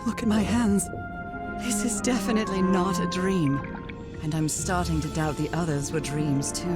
Look at my hands. This is definitely not a dream. And I'm starting to doubt the others were dreams too.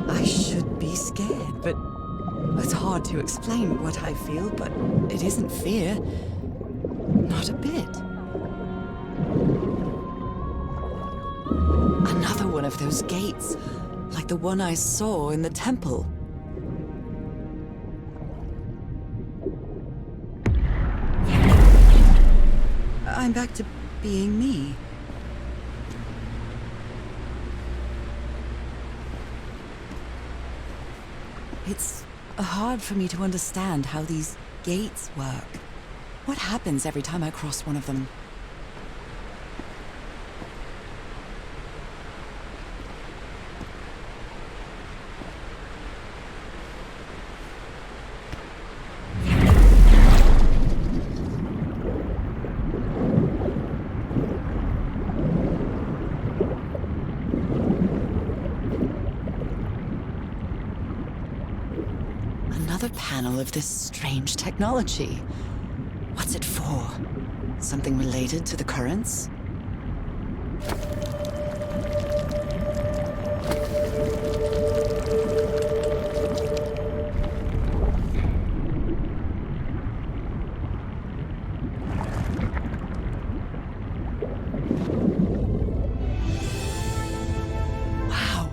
I should be scared, but it's hard to explain what I feel, but it isn't fear. Not a bit. Another one of those gates, like the one I saw in the temple. I'm back to being me. It's hard for me to understand how these gates work. What happens every time I cross one of them? Another panel of this strange technology. What's it for? Something related to the currents? Wow.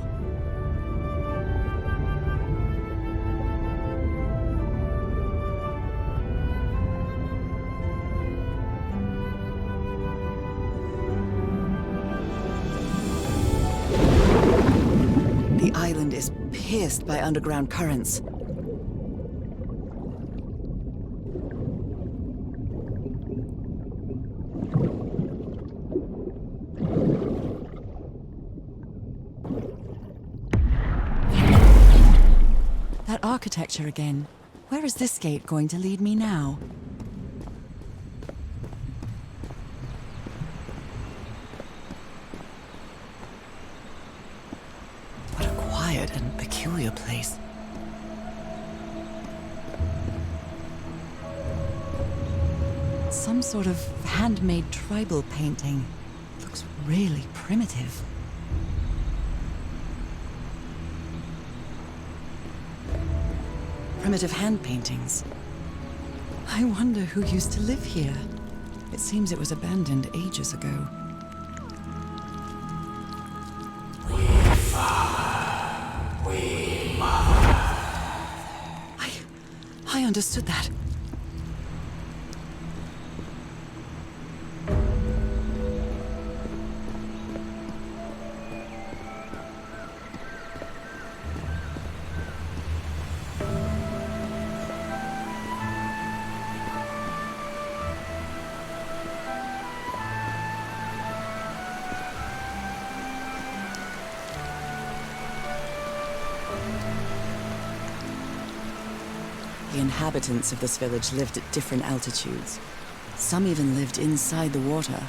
The island is pierced by underground currents. That architecture again. Where is this gate going to lead me now? What a quiet and peculiar place. Some sort of handmade tribal painting. Looks really primitive. Primitive hand paintings. I wonder who used to live here. It seems it was abandoned ages ago. I understood that. The inhabitants of this village lived at different altitudes. Some even lived inside the water.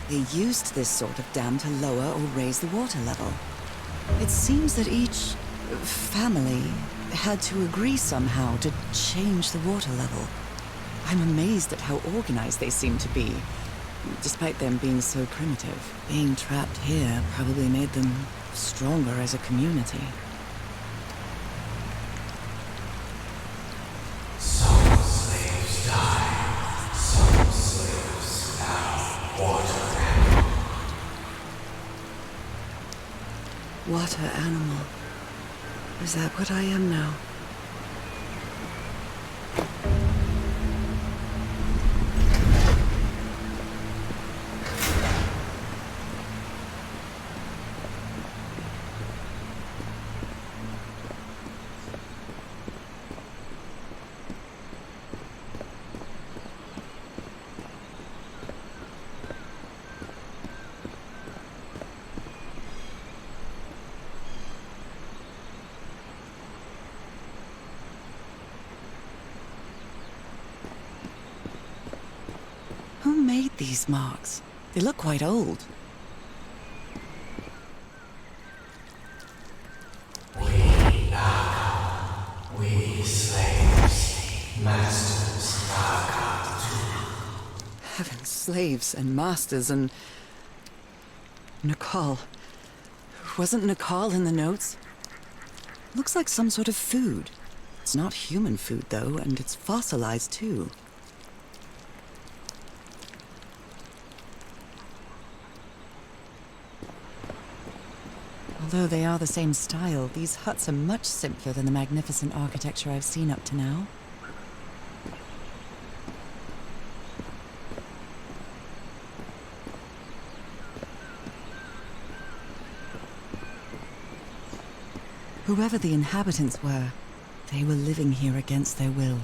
They used this sort of dam to lower or raise the water level. It seems that each family had to agree somehow to change the water level. I'm amazed at how organized they seem to be, despite them being so primitive. Being trapped here probably made them stronger as a community. Water animal. Is that what I am now? made these marks? They look quite old. We slaves, masters, Naga too. Heaven, slaves and masters and... Nakal. Wasn't Nakal in the notes? Looks like some sort of food. It's not human food, though, and it's fossilized, too. Although they are the same style, these huts are much simpler than the magnificent architecture I've seen up to now. Whoever the inhabitants were, they were living here against their will.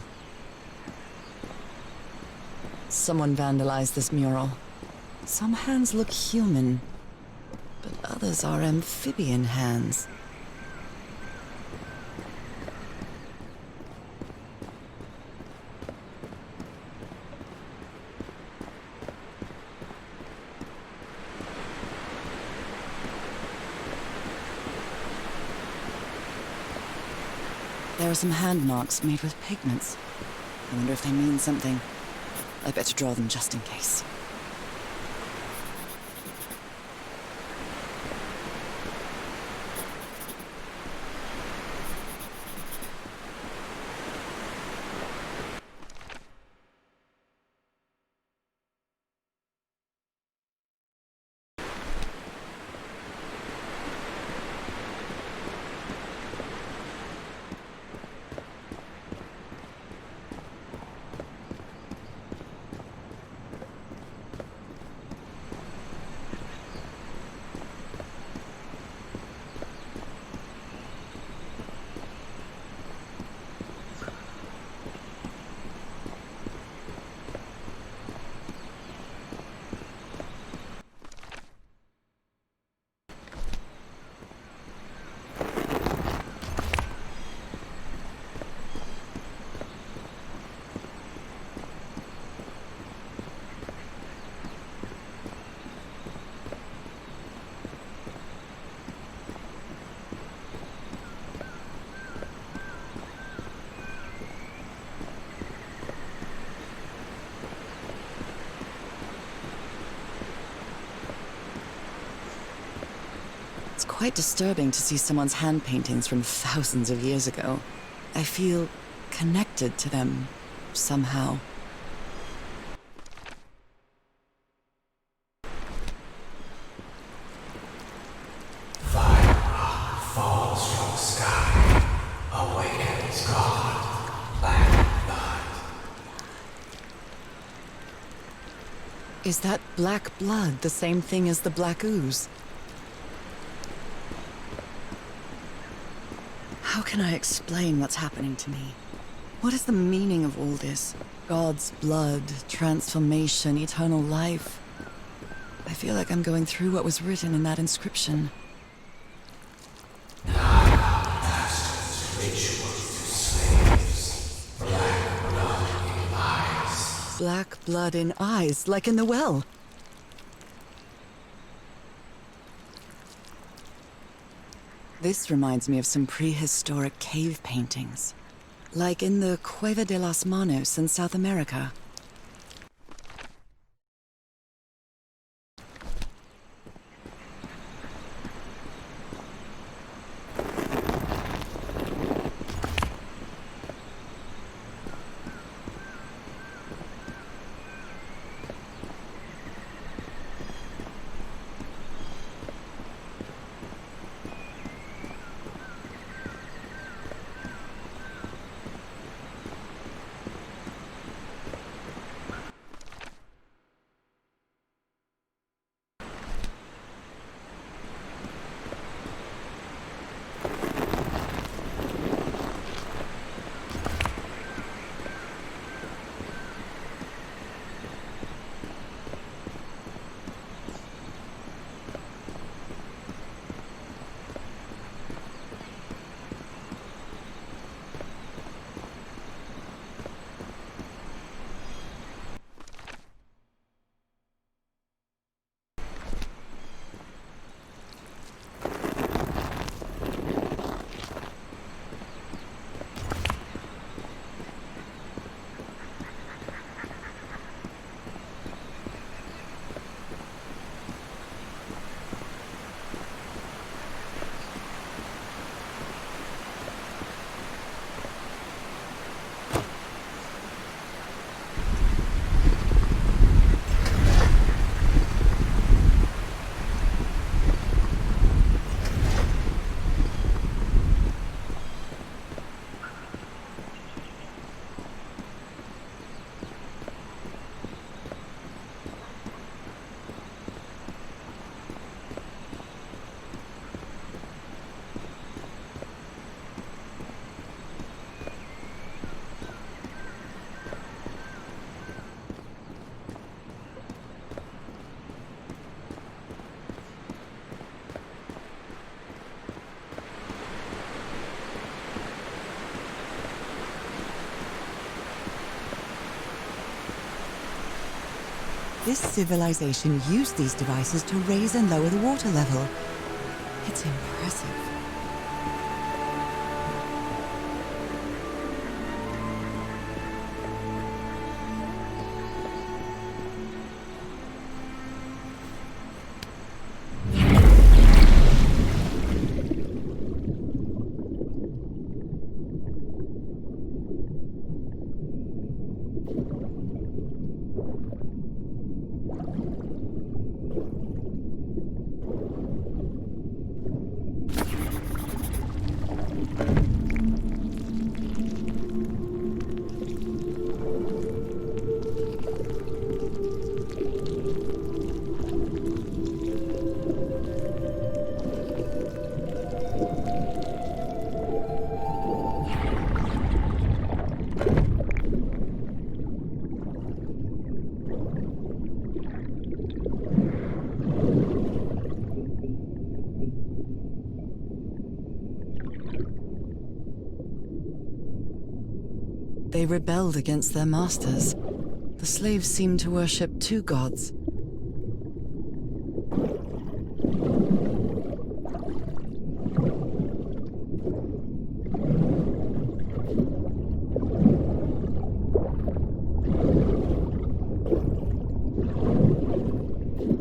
Someone vandalized this mural. Some hands look human, but others are amphibian hands. There are some hand marks made with pigments. I wonder if they mean something. I better draw them just in case. It's quite disturbing to see someone's hand paintings from thousands of years ago. I feel connected to them somehow. Fire rock falls from the sky, awakens God, black blood. Is that black blood the same thing as the black ooze? How can I explain what's happening to me? What is the meaning of all this? God's blood, transformation, eternal life. I feel like I'm going through what was written in that inscription. Masters rituals to slaves, black blood in eyes. Black blood in eyes, like in the well. This reminds me of some prehistoric cave paintings, like in the Cueva de las Manos in South America. This civilization used these devices to raise and lower the water level. It's impressive. They rebelled against their masters. The slaves seemed to worship two gods.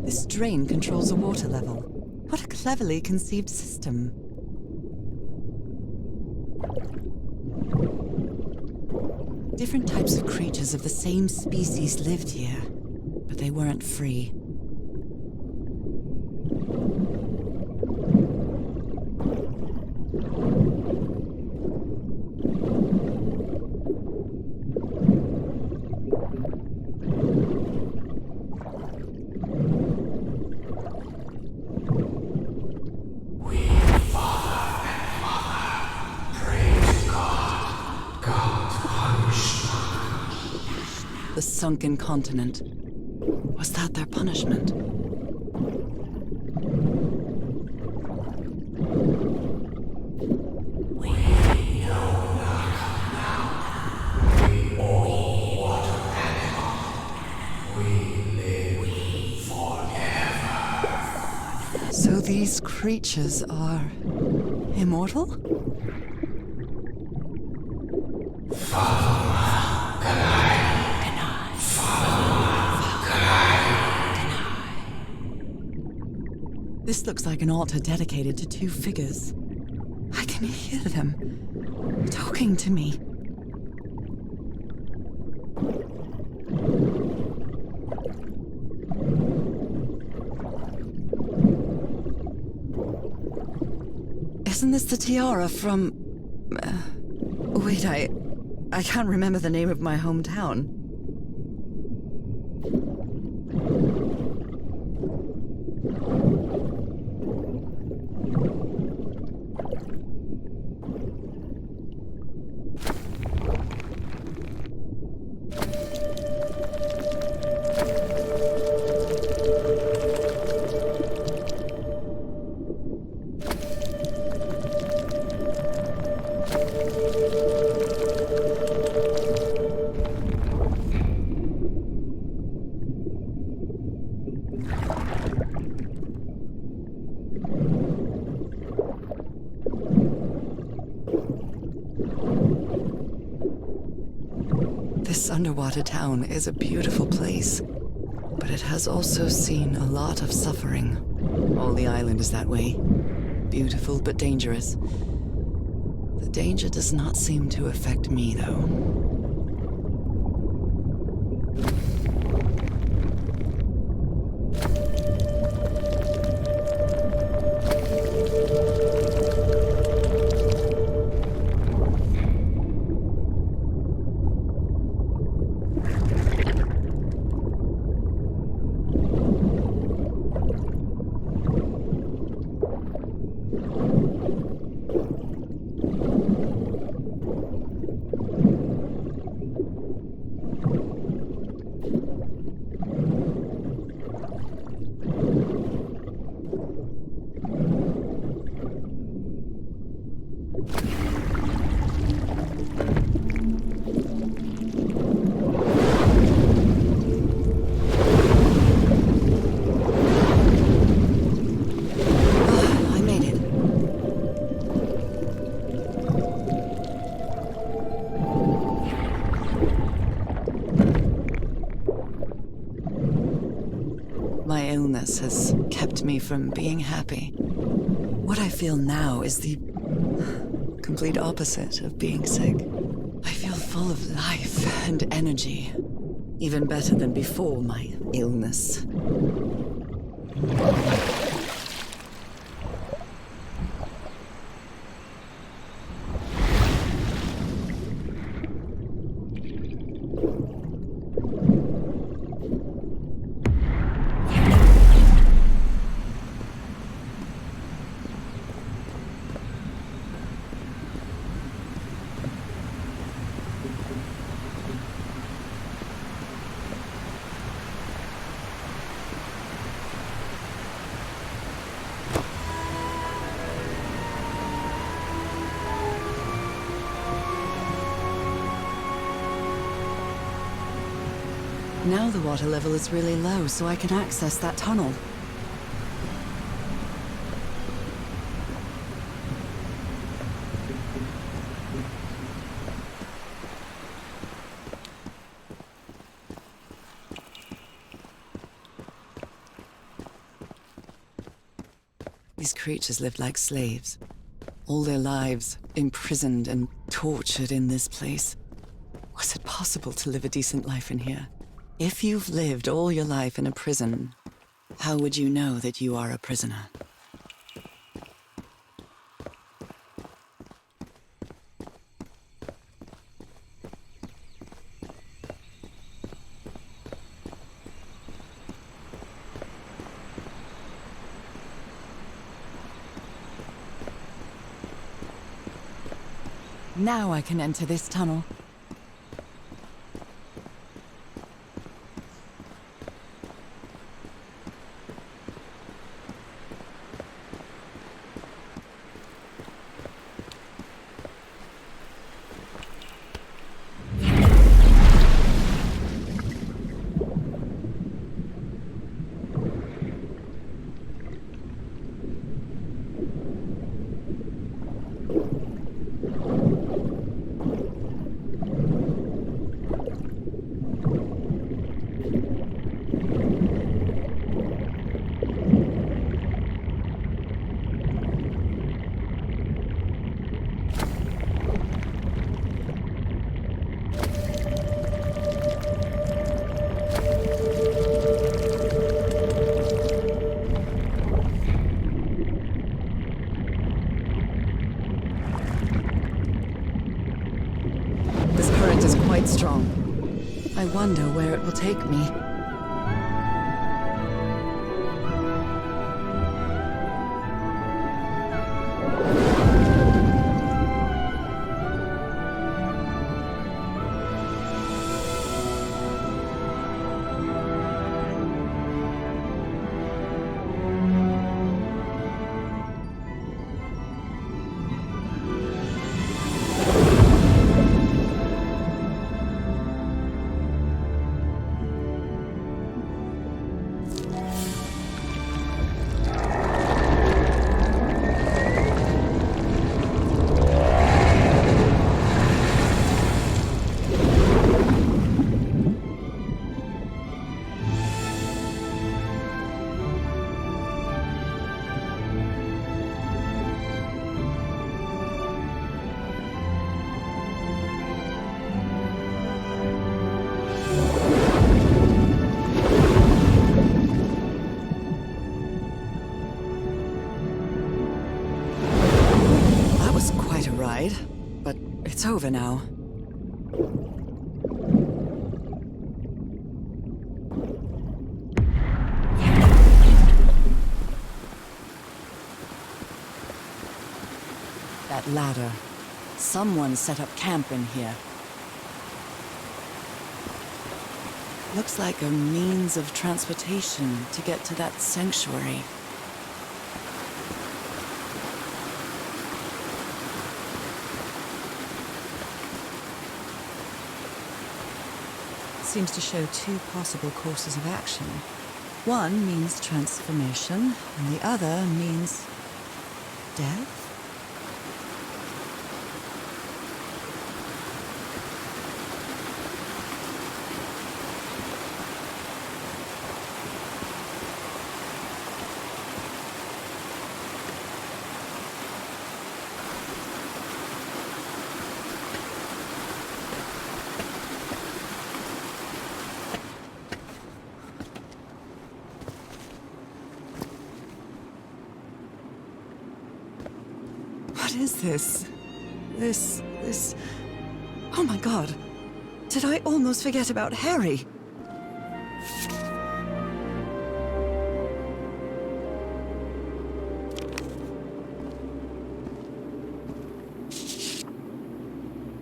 This drain controls the water level. What a cleverly conceived system. Different types of creatures of the same species lived here, but they weren't free. The sunken continent. Was that their punishment? We know not now. We all water animal. We live forever. So these creatures are immortal? This looks like an altar dedicated to two figures. I can hear them talking to me. Isn't this the tiara from... wait, I can't remember the name of my hometown. This underwater town is a beautiful place, but it has also seen a lot of suffering. All the island is that way. Beautiful but dangerous. The danger does not seem to affect me, though. kept me from being happy. What I feel now is the complete opposite of being sick. I feel full of life and energy, even better than before my illness. Now the water level is really low, so I can access that tunnel. These creatures lived like slaves, all their lives imprisoned and tortured in this place. Was it possible to live a decent life in here? If you've lived all your life in a prison, how would you know that you are a prisoner? Now I can enter this tunnel. Strong. I wonder where it will take me. But it's over now. That ladder. Someone set up camp in here. Looks like a means of transportation to get to that sanctuary. Seems to show two possible courses of action. One means transformation, and the other means death? What is this? This... Oh my god. Did I almost forget about Harry?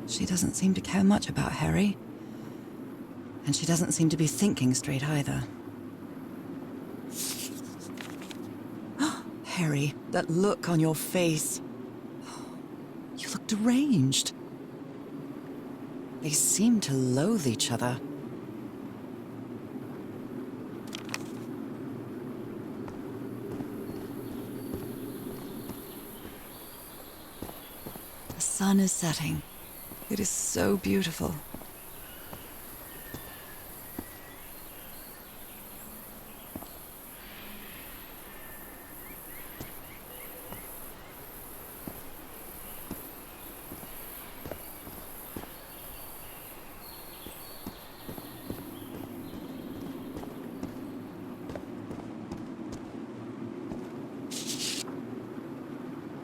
She doesn't seem to care much about Harry. And she doesn't seem to be thinking straight either. Harry, that look on your face. You look deranged. They seem to loathe each other. The sun is setting. It is so beautiful.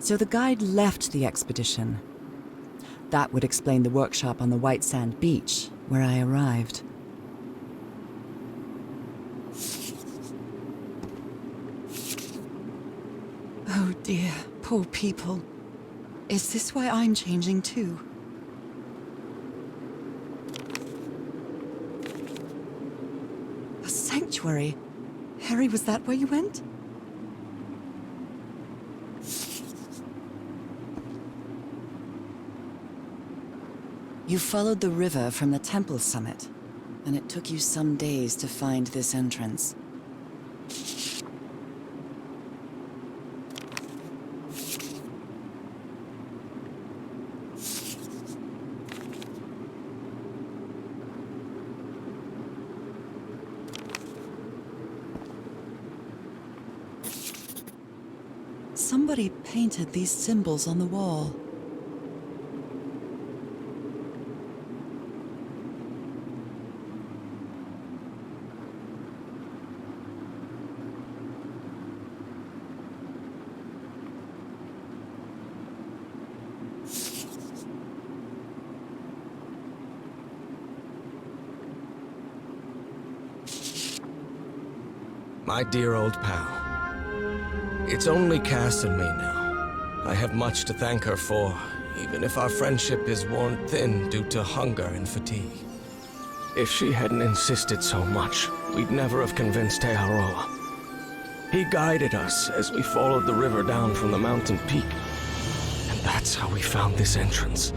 So the guide left the expedition. That would explain the workshop on the white sand beach, where I arrived. Oh dear, poor people. Is this why I'm changing too? A sanctuary? Harry, was that where you went? You followed the river from the temple summit, and it took you some days to find this entrance. Somebody painted these symbols on the wall. My dear old pal. It's only Cass and me now. I have much to thank her for, even if our friendship is worn thin due to hunger and fatigue. If she hadn't insisted so much, we'd never have convinced Aotearoa. He guided us as we followed the river down from the mountain peak. And that's how we found this entrance.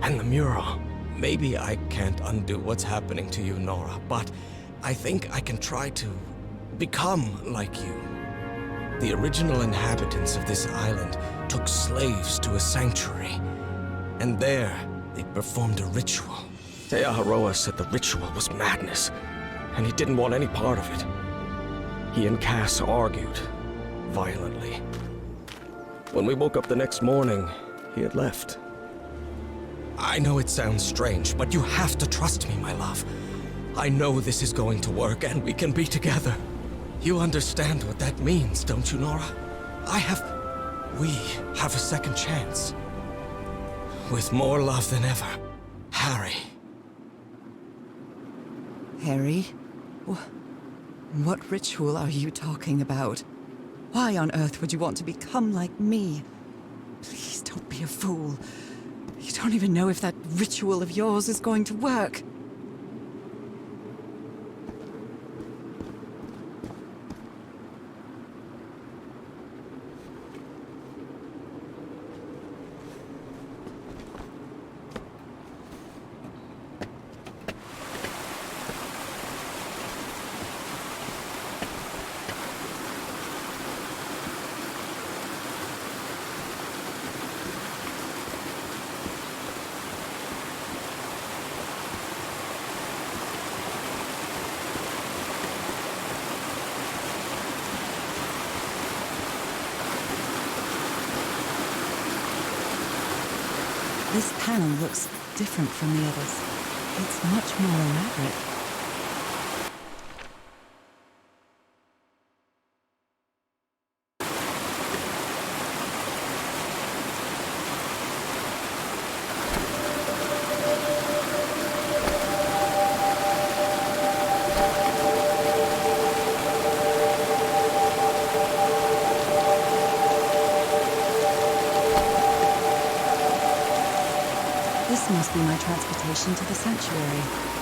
And the mural. Maybe I can't undo what's happening to you, Nora, but I think I can try to become like you. The original inhabitants of this island took slaves to a sanctuary, and there they performed a ritual. Te Aharoa said the ritual was madness, and he didn't want any part of it. He and Cass argued, violently. When we woke up the next morning, he had left. I know it sounds strange, but you have to trust me, my love. I know this is going to work, and we can be together. You understand what that means, don't you, Nora? We have a second chance. With more love than ever, Harry. Harry? What ritual are you talking about? Why on earth would you want to become like me? Please don't be a fool. You don't even know if that ritual of yours is going to work. This panel looks different from the others. It's much more elaborate. must be my transportation to the sanctuary.